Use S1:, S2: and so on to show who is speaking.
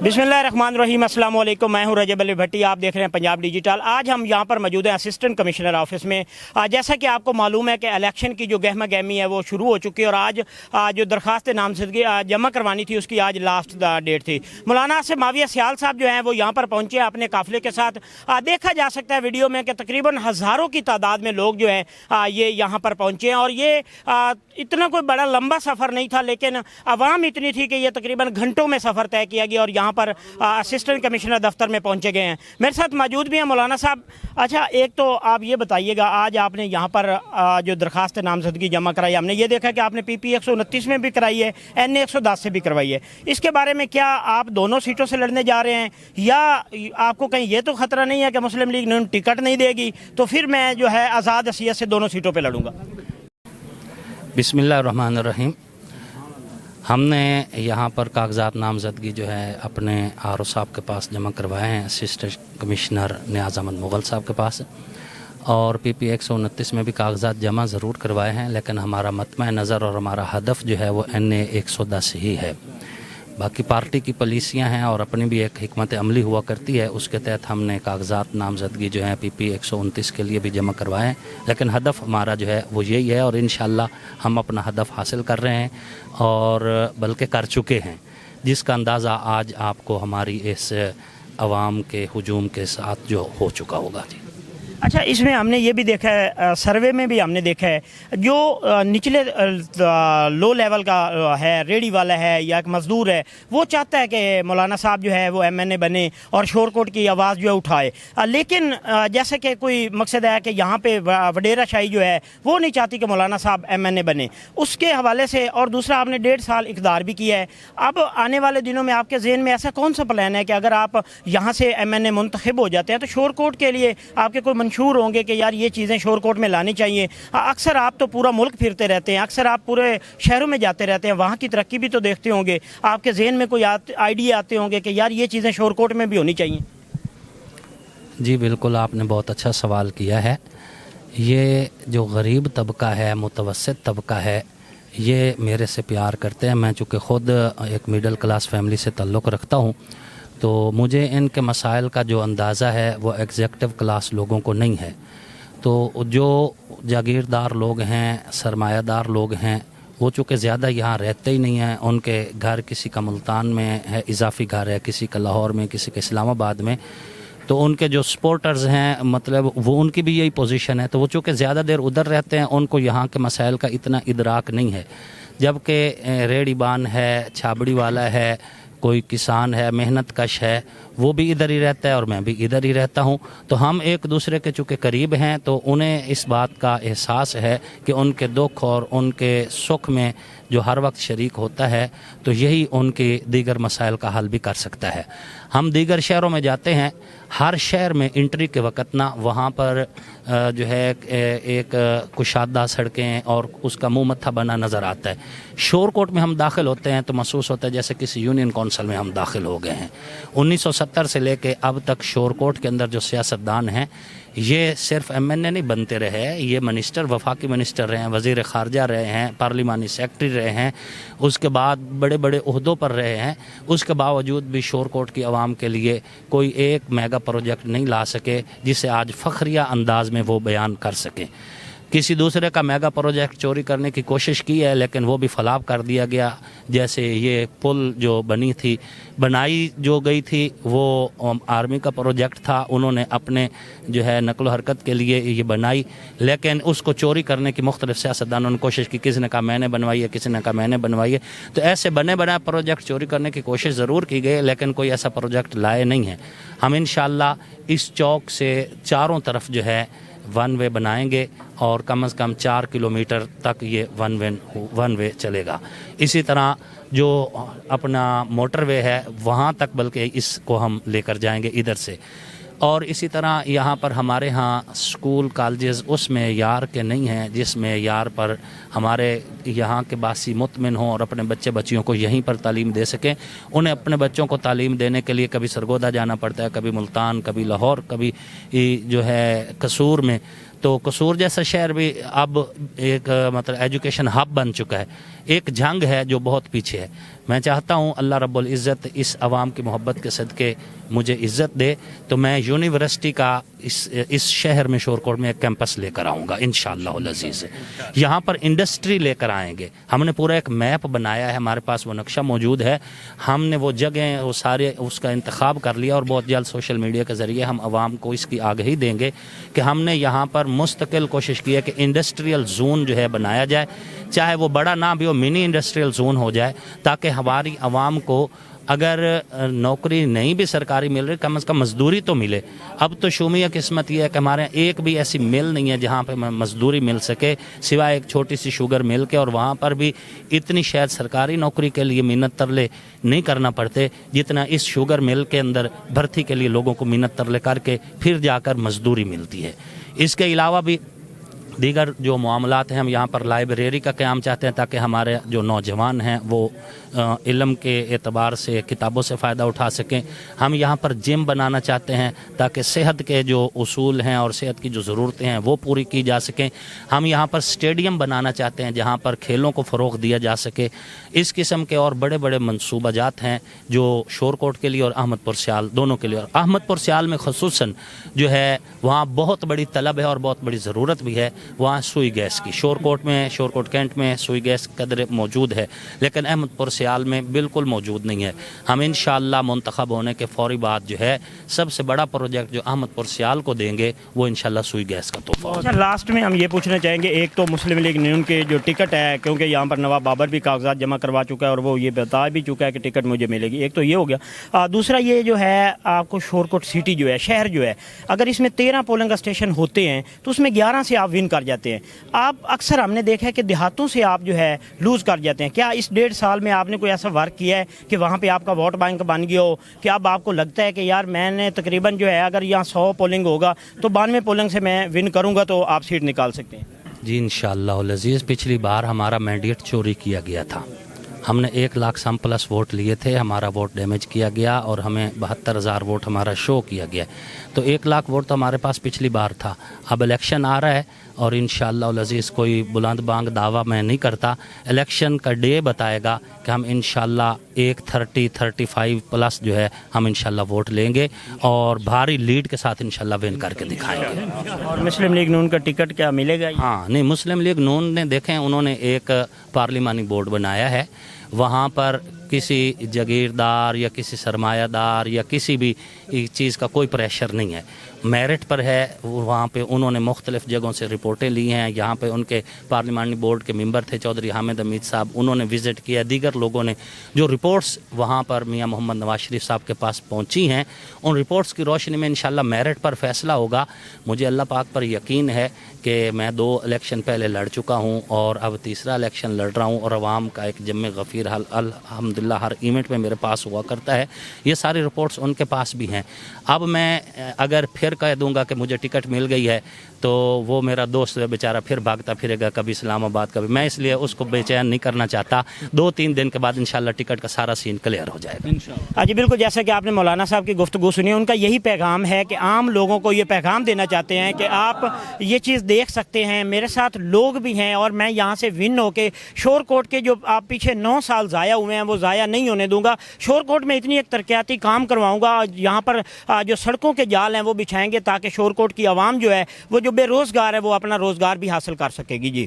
S1: बिस्मिल्लाहिर्रहमानिर्रहीम, अस्सलाम वालेकुम। मैं हूं रजब अली भट्टी, आप देख रहे हैं पंजाब डिजिटल। आज हम यहां पर मौजूद हैं असिस्टेंट कमिश्नर ऑफिस में। जैसा कि आपको मालूम है कि इलेक्शन की जो गहमा गहमी है वो शुरू हो चुकी है और आज जो दरख्वास्त नामजदगी जमा करवानी थी उसकी आज लास्ट डेट थी। मौलाना आसिफ माविया सियाल साहब जो हैं वो यहाँ पर पहुँचे हैं अपने काफिले के साथ। देखा जा सकता है वीडियो में कि तकरीबन हज़ारों की तादाद में लोग जो हैं ये यहाँ पर पहुँचे हैं और ये इतना कोई बड़ा लंबा सफ़र नहीं था, लेकिन आवाम इतनी थी कि ये तकरीबन घंटों में सफ़र तय किया गया और यहाँ पर असिस्टेंट कमिश्नर दफ्तर में पहुँचे गए हैं। मेरे साथ मौजूद भी हैं मौलाना साहब। अच्छा, एक तो आप ये बताइएगा, आज आपने यहाँ पर जो दरख्वास्त नामजदगी जमा कराई, हमने ये देखा कि आपने PP 129 में भी कराई है, NA 110 से भी करवाई है। इसके बारे में क्या आप दोनों सीटों से लड़ने जा रहे हैं या आपको कहीं ये तो ख़तरा नहीं है कि मुस्लिम लीग टिकट नहीं देगी तो फिर मैं जो है आज़ाद हसीयत से दोनों सीटों पर लड़ूंगा?
S2: बिस्मिल्लाहिर्रहमानिर्रहीम। हमने यहाँ पर कागजात नामजदगी जो है अपने RO साहब के पास जमा करवाए हैं, असिस्टेंट कमिश्नर नियाज़ अहमद मुग़ल साहब के पास, और PP 129 में भी कागजात जमा ज़रूर करवाए हैं, लेकिन हमारा मतमा नज़र और हमारा हदफ जो है वो NA 110 ही है। बाकी पार्टी की पॉलिसियाँ हैं और अपनी भी एक हिकमत अमली हुआ करती है, उसके तहत हमने कागजात नामजदगी जो है PP 129 के लिए भी जमा करवाए हैं, लेकिन हदफ हमारा जो है वो यही है और इंशाअल्लाह हम अपना हदफ हासिल कर रहे हैं और बल्कि कर चुके हैं, जिसका अंदाज़ा आज आपको हमारी इस अवाम के हुजूम के साथ जो हो चुका होगा। जी
S1: अच्छा, इसमें हमने ये भी देखा है, सर्वे में भी हमने देखा है, जो निचले लो लेवल का है, रेडी वाला है या एक मज़दूर है, वो चाहता है कि मौलाना साहब जो है वो MNA बने और शोरकोट की आवाज़ जो है उठाए। लेकिन जैसे कि कोई मकसद है कि यहाँ पे वडेरा शाही जो है वो नहीं चाहती कि मौलाना साहब MNA बने, उसके हवाले से। और दूसरा, आपने 1.5 साल इक़्तिदार भी किया है। अब आने वाले दिनों में आपके ज़हन में ऐसा कौन सा प्लान है कि अगर आप यहाँ से MNA मुंतखब हो जाते हैं तो शोरकोट के लिए आपके कोई मंशूर होंगे कि यार ये चीज़ें शोरकोट में लानी चाहिए? अक्सर आप तो पूरा मुल्क फिरते रहते हैं, अक्सर आप पूरे शहरों में जाते रहते हैं, वहाँ की तरक्की भी तो देखते होंगे, आपके जहन में कोई आइडिया आते होंगे कि यार ये चीज़ें शोरकोट में भी होनी चाहिए?
S2: जी बिल्कुल, आपने बहुत अच्छा सवाल किया है। ये जो गरीब तबका है, मुतवस्सित तबका है, ये मेरे से प्यार करते हैं। मैं चूँकि ख़ुद एक मिडिल क्लास फैमिली से ताल्लुक़ रखता हूँ तो मुझे इनके मसाइल का जो अंदाज़ा है वो एग्जेक्टिव क्लास लोगों को नहीं है। तो जो जागीरदार लोग हैं, सरमायादार लोग हैं, वो चूँकि ज़्यादा यहाँ रहते ही नहीं हैं, उनके घर किसी का मुल्तान में है, इजाफी घर है, किसी का लाहौर में, किसी के इस्लामाबाद में, तो उनके जो सपोर्टर्स हैं मतलब वो उनकी भी यही पोजीशन है। तो वो चूँकि ज़्यादा देर उधर रहते हैं, उनको यहाँ के मसाइल का इतना इदराक नहीं है। जबकि रेड़ी बान है, छाबड़ी वाला है, कोई किसान है, मेहनत कश है, वो भी इधर ही रहता है और मैं भी इधर ही रहता हूँ। तो हम एक दूसरे के चूँकि करीब हैं तो उन्हें इस बात का एहसास है कि उनके दुख और उनके सुख में जो हर वक्त शरीक होता है तो यही उनके दीगर मसाइल का हल भी कर सकता है। हम दीगर शहरों में जाते हैं, हर शहर में एंट्री के वक़्त ना वहाँ पर जो है एक कुशादा सड़कें और उसका मुँह मत्था बना नज़र आता है। शोरकोट में हम दाखिल होते हैं तो महसूस होता है जैसे किसी यूनियन कौंसिल में हम दाखिल हो गए हैं। 1970 से लेके अब तक शोरकोट के अंदर जो सियासतदान हैं ये सिर्फ MNA नहीं बनते रहे, ये मिनिस्टर, वफाकी मिनिस्टर रहे हैं, वज़ीर ख़ारजा रहे हैं, पार्लिमानी सेक्रेटरी रहे हैं, उसके बाद बड़े बड़े ओहदों पर रहे हैं। उसके बावजूद भी शोरकोट की आवाम के लिए कोई एक मेगा प्रोजेक्ट नहीं ला सके जिसे आज फ़ख्रिया अंदाज में वो बयान कर सकें। किसी दूसरे का मेगा प्रोजेक्ट चोरी करने की कोशिश की है लेकिन वो भी फलाब कर दिया गया। जैसे ये पुल जो बनाई जो गई थी वो आर्मी का प्रोजेक्ट था, उन्होंने अपने जो है नकलो हरकत के लिए ये बनाई, लेकिन उसको चोरी करने की मुख्तलिफ सियासतदानों ने कोशिश की। किसी ने कहा मैंने बनवाई है, किसी ने कहा मैंने बनवाई है। तो ऐसे बने बनाए प्रोजेक्ट चोरी करने की कोशिश ज़रूर की गई लेकिन कोई ऐसा प्रोजेक्ट लाए नहीं है। हम इंशाअल्लाह इस चौक से चारों तरफ जो है वन वे बनाएंगे और कम से कम 4 किलोमीटर तक ये वन वे चलेगा। इसी तरह जो अपना मोटर वे है वहाँ तक बल्कि इसको हम लेकर जाएंगे इधर से। और इसी तरह यहाँ पर हमारे यहाँ स्कूल कॉलेजेस उस मेयार के नहीं हैं जिस मेयार पर हमारे यहाँ के बासी मुतमिन हों और अपने बच्चे बच्चियों को यहीं पर तालीम दे सकें। उन्हें अपने बच्चों को तालीम देने के लिए कभी सरगोदा जाना पड़ता है, कभी मुल्तान, कभी लाहौर, कभी जो है कसूर में। तो कसूर जैसा शहर भी अब एक मतलब एजुकेशन हब बन चुका है। एक जंग है जो बहुत पीछे है। میں چاہتا ہوں اللہ رب العزت اس عوام کی محبت کے صدقے مجھے عزت دے تو میں یونیورسٹی کا اس شہر میں شورکوٹ میں ایک کیمپس لے کر آؤں گا انشاءاللہ العزیز. یہاں پر انڈسٹری لے کر آئیں گے. ہم نے پورا ایک میپ بنایا ہے, ہمارے پاس وہ نقشہ موجود ہے. ہم نے وہ جگہیں وہ سارے اس کا انتخاب کر لیا اور بہت جلد سوشل میڈیا کے ذریعے ہم عوام کو اس کی آگہی دیں گے کہ ہم نے یہاں پر مستقل کوشش کی ہے کہ انڈسٹریل زون جو ہے بنایا جائے, چاہے وہ بڑا نہ بھی ہو, منی انڈسٹریل زون ہو جائے, تاکہ ہماری عوام کو اگر نوکری نہیں بھی سرکاری مل رہی کم از کم مزدوری تو ملے. اب تو شومیہ قسمت یہ ہے کہ ہمارے یہاں ایک بھی ایسی مل نہیں ہے جہاں پہ مزدوری مل سکے سوائے ایک چھوٹی سی شوگر مل کے, اور وہاں پر بھی اتنی شاید سرکاری نوکری کے لیے منت ترلے نہیں کرنا پڑتے جتنا اس شوگر مل کے اندر بھرتی کے لیے لوگوں کو منت ترلے کر کے پھر جا کر مزدوری ملتی ہے. اس کے علاوہ بھی دیگر جو معاملات ہیں, ہم یہاں پر لائبریری کا قیام چاہتے ہیں تاکہ ہمارے جو نوجوان ہیں وہ علم کے اعتبار سے کتابوں سے فائدہ اٹھا سکیں. ہم یہاں پر جم بنانا چاہتے ہیں تاکہ صحت کے جو اصول ہیں اور صحت کی جو ضرورتیں ہیں وہ پوری کی جا سکیں. ہم یہاں پر اسٹیڈیم بنانا چاہتے ہیں جہاں پر کھیلوں کو فروغ دیا جا سکے. اس قسم کے اور بڑے بڑے منصوبہ جات ہیں جو شورکوٹ کے لیے اور احمد پور سیال دونوں کے لیے. اور احمد پور سیال میں خصوصاً جو ہے وہاں بہت بڑی طلب ہے اور بہت بڑی ضرورت بھی ہے. وہاں سوئی گیس کی شورکوٹ کینٹ میں سوئی گیس قدر موجود ہے, لیکن احمد پور سیال میں بالکل موجود نہیں ہے. ہم انشاءاللہ منتخب ہونے کے فوری بعد جو ہے سب سے بڑا پروجیکٹ جو احمد پور سیال کو دیں گے وہ انشاءاللہ سوئی گیس کا تحفہ ہوگا.
S1: اچھا, لاسٹ میں ہم یہ پوچھنا چاہیں گے, ایک تو مسلم لیگ نون کے جو ٹکٹ ہے, کیونکہ یہاں پر نواب بابر بھی کاغذات جمع کروا چکا ہے اور وہ یہ بتا بھی چکا ہے کہ ٹکٹ مجھے ملے گی, ایک تو یہ ہو گیا. دوسرا یہ جو ہے آپ کو شورکوٹ سٹی جو ہے شہر جو ہے, اگر اس میں 13 پولنگ اسٹیشن ہوتے ہیں تو اس میں 11 سے آپ ون کر جاتے ہیں. آپ اکثر ہم نے دیکھا ہے کہ دیہاتوں سے آپ جو ہے لوز کر جاتے ہیں. کیا اس 1.5 سال میں آپ نے کوئی ایسا ورک کیا ہے کہ وہاں پہ آپ کا ووٹ بینک بن گیا ہو کہ اب آپ کو لگتا ہے کہ یار میں نے تقریباً جو ہے اگر یہاں 100 پولنگ ہوگا تو 92 پولنگ سے میں ون کروں گا تو آپ سیٹ نکال سکتے ہیں؟
S2: جی انشاءاللہ العزیز, پچھلی بار ہمارا مینڈیٹ چوری کیا گیا تھا. ہم نے 1,00,000+ ووٹ لیے تھے, ہمارا ووٹ ڈیمیج کیا گیا اور ہمیں 72,000 ووٹ ہمارا شو کیا گیا. تو 1,00,000 ووٹ تو ہمارے پاس پچھلی بار تھا. اب الیکشن آ رہا ہے اور انشاءاللہ العزیز کوئی بلند بانگ دعویٰ میں نہیں کرتا. الیکشن کا ڈے بتائے گا کہ ہم انشاءاللہ 130-35+ جو ہے ہم انشاءاللہ ووٹ لیں گے اور بھاری لیڈ کے ساتھ انشاءاللہ ون کر کے دکھائیں گے.
S1: اور مسلم لیگ نون کا ٹکٹ کیا ملے گا؟
S2: ہاں نہیں, مسلم لیگ نون نے دیکھیں انہوں نے ایک پارلیمانی بورڈ بنایا ہے. وہاں پر کسی جاگیردار یا کسی سرمایہ دار یا کسی بھی چیز کا کوئی پریشر نہیں ہے, میرٹ پر ہے. وہاں پہ انہوں نے مختلف جگہوں سے رپورٹیں لی ہیں. یہاں پہ ان کے پارلیمانی بورڈ کے ممبر تھے چودھری حامد حمید صاحب, انہوں نے وزٹ کیا. دیگر لوگوں نے جو رپورٹس وہاں پر میاں محمد نواز شریف صاحب کے پاس پہنچی ہیں, ان رپورٹس کی روشنی میں انشاءاللہ میرٹ پر فیصلہ ہوگا. مجھے اللہ پاک پر یقین ہے کہ میں 2 الیکشن پہلے لڑ چکا ہوں اور اب تیسرا الیکشن لڑ رہا ہوں, اور عوام کا ایک جم غفیر حل الحمدللہ ہر ایونٹ میں میرے پاس ہوا کرتا ہے. یہ ساری رپورٹس ان کے پاس بھی ہیں. اب میں اگر پھر کہہ دوں گا کہ مجھے ٹکٹ مل گئی ہے تو وہ میرا دوست بیچارہ پھر بھاگتا پھرے گا کبھی اسلام آباد کبھی. میں اس لیے اس کو بے چین نہیں کرنا چاہتا. 2-3 دن کے بعد انشاءاللہ ٹکٹ کا سارا سین کلیئر ہو جائے گا.
S1: جی بالکل, جیسا کہ آپ نے مولانا صاحب کی گفتگو سنی, ان کا یہی پیغام ہے کہ عام لوگوں کو یہ پیغام دینا چاہتے ہیں کہ آپ یہ چیز دیکھ سکتے ہیں, میرے ساتھ لوگ بھی ہیں اور میں یہاں سے ون ہو کے شورکوٹ کے جو آپ پیچھے 9 سال ضائع ہوئے ہیں وہ ضائع نہیں ہونے دوں گا. شورکوٹ میں اتنی ایک ترقیاتی کام کرواؤں گا, یہاں پر جو سڑکوں کے جال ہیں وہ بچھائیں گے تاکہ شورکوٹ کی عوام جو ہے وہ جو بے روزگار ہے وہ اپنا روزگار بھی حاصل کر سکے گی. جی